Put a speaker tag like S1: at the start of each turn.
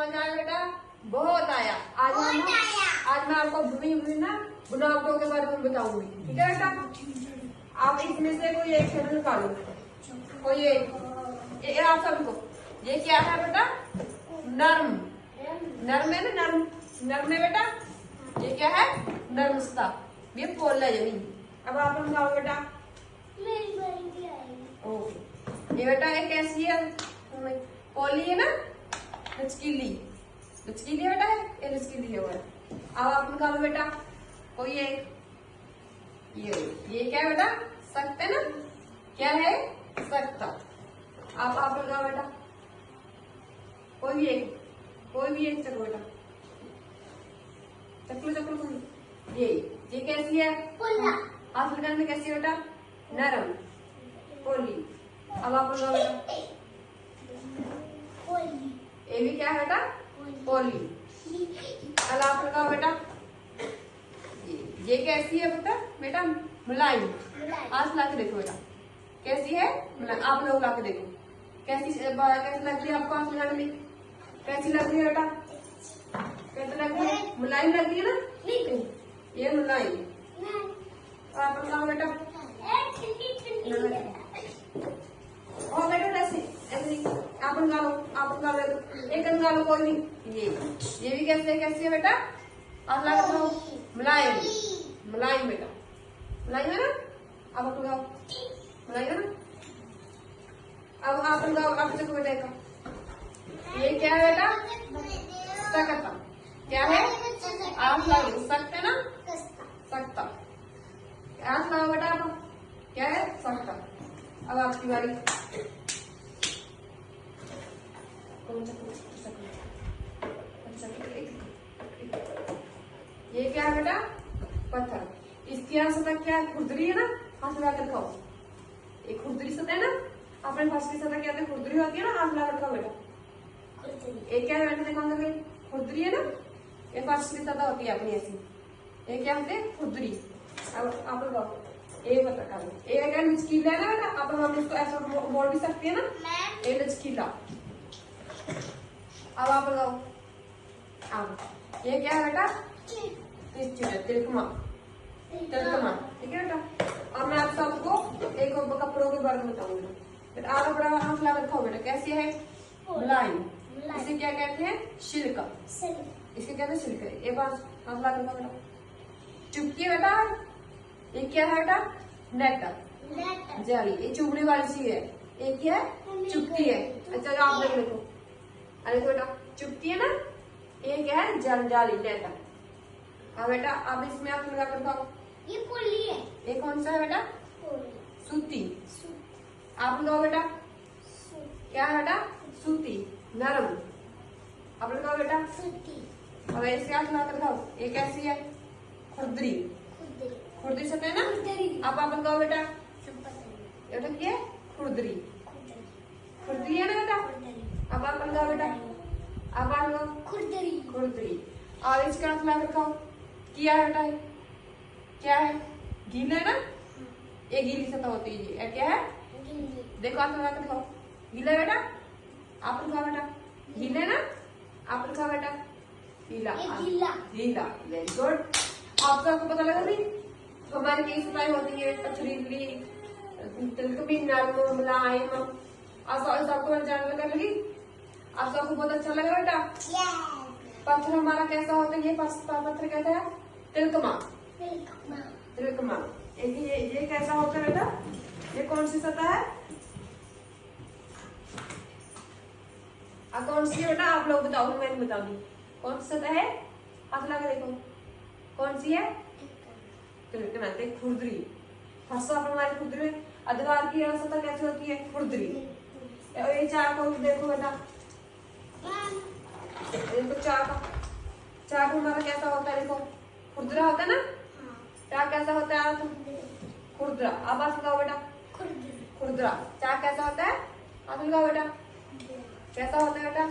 S1: मजा आया बेटा? बहुत आया। आज मैं आपको ना बुनावटों के बारे में बताऊंगी, ठीक है बेटा? आप इसमें से कोई एक शब्द निकालो, कोई एक आप सबको। ये क्या है बेटा? नर्म। नर्म है ना, नर्म। नर्म है बेटा। ये क्या है? नर्मस्ता। ये पोल है जमीन। अब आप बताओ बेटा। ओके, ये बेटा एक कैसी है? पोली है ना, लचकीली। लचकीली है बेटा, है ये लचकीली है। अब आप निकालो बेटा कोई एक। ये क्या है बेटा? सख्त है ना? क्या है? सख्त। आप लगाओ बेटा कोई भी एक, कोई भी एक चलो बेटा। चकलो चकलो कोई। ये कैसी है? हाथ लगाने में कैसी है बेटा? नरम, पोली। अब आप लगाओ बेटा। ये भी क्या है बेटा? पोली। अब आप लगाओ बेटा। ये कैसी है बेटा? बेटा मुलायम। हाथ ला के देखो बेटा, कैसी है? मुलायम। आप लोग ला के देखो कैसी कैसी लग रही है आपको हाथ लगाने में? कैसी लग रही है बेटा? कैसी लग रही है? मुलायम लग रही है ना? ये मुलायम। आप लगाओ बेटा। और बेटा ऐसे ऐसे आप निकालो, आप निकालो, एक निकालो कोई नहीं। ये भी कैसी है बेटा? आप लगाओ। मुलायम। मुलायम बेटा, मुलायम है ना? अब लगाओ, मुलायम है ना? अब आप लगाओ। आप देखो बेटा का ये क्या है बेटा? सख्त। क्या है? आप लगाओ। सख्त है ना? सख्त। आप लगाओ बेटा। आप क्या है? सख्त। अब आपकी बारी। ये क्या है बेटा? पत्थर। इसकी यहाँ सतह क्या है? खुरदरी है ना? हाथ लगा कर खाओ। एक खुरदरी सतह है ना? अपने फर्श की सतह क्या है? खुरदरी होती है ना? हाथ लगा कर खाओ बेटा। एक क्या है बेटा? देखो अंदर खुरदरी है ना? ये फर्श की सतह होती है अपनी ऐसी। ये क्या होते हैं? खुरदरी। अब आप लगाओ। ये पता करो, ये क्या लचकीला है ना बेटा? अब हम इसको ऐसा बोल भी सकते हैं ना, ये लचकीला। अब आप लगाओ। अब ये क्या है बेटा? तिलकमा। तिलकमा, ठीक है बेटा? अब मैं आप सबको एक कपड़ों के बारे में बताऊंगी बेटा। आप कपड़ा हाथ लगा रखा बेटा। कैसी है? मुलायम। इसे क्या कहते हैं? सिल्क। इसे कहते हैं सिल्क। एक बार हाथ लगा रखा बेटा। चुपकी है बेटा। ये क्या है बेटा? नेट, जाली। ये चुभने वाली चीज है। एक क्या है? चुपती है। अच्छा आप देखो, अरे बेटा चुपती है ना? ये क्या है? जाली, नेट। हाँ बेटा, अब इसमें आप लगा कर खाओ।
S2: ये पोली है।
S1: ये कौन सा है बेटा? सूती। आप लगाओ बेटा। क्या है बेटा? सूती, नरम। आप लगाओ बेटा। अब इसके हाथ लगा कर खाओ। ये कैसी है? खुरदरी। खुरदरी सतह है ना? अब आप लगाओ बेटा। बेटा क्या है? खुरदरी। खुरदरी है ना बेटा? अब आप लगाओ बेटा। अब आप लगाओ। खुरदरी। और इसके हाथ लगा कर खाओ। क्या है बेटा? क्या है? गीला है ना? ये गीली सतह होती है। ये क्या है? देखो आप लगा कर खाओ। गीला है बेटा? आप लगाओ बेटा। गीला है ना? आप लगाओ बेटा। गीला, गीला। Very good. आप सबको पता लगा नहीं? हमारी कई सतहें होती है, पथरीली, तिलकमी, नरम, मुलायम। आप सबको जानने लगा लगी? आप सबको बहुत अच्छा लगा बेटा? पत्थर हमारा कैसा होता है? ये पत्थर कैसा है? तिलकमा। तिलकमा। ये कैसा होता है बेटा? ये कौन सी सतह है? कौन सी है बेटा? आप लोग बताओ, मैं नहीं बता दूं। कौन सी सतह है? हाथ लगा देखो, कौन सी है? तिलकमा। खुरदरी। फर्श पर हमारी खुरदरी। अधवार की सतह कैसी होती है? खुरदरी। ये चार को देखो बेटा। देखो चाक हमारा कैसा होता है? देखो खुरदरा होता है ना? चाक कैसा होता है? खुरदरा। अब हाथ लगाओ बेटा। खुरदरा। चाक कैसा होता है? हाथ लगाओ बेटा। कैसा होता है बेटा?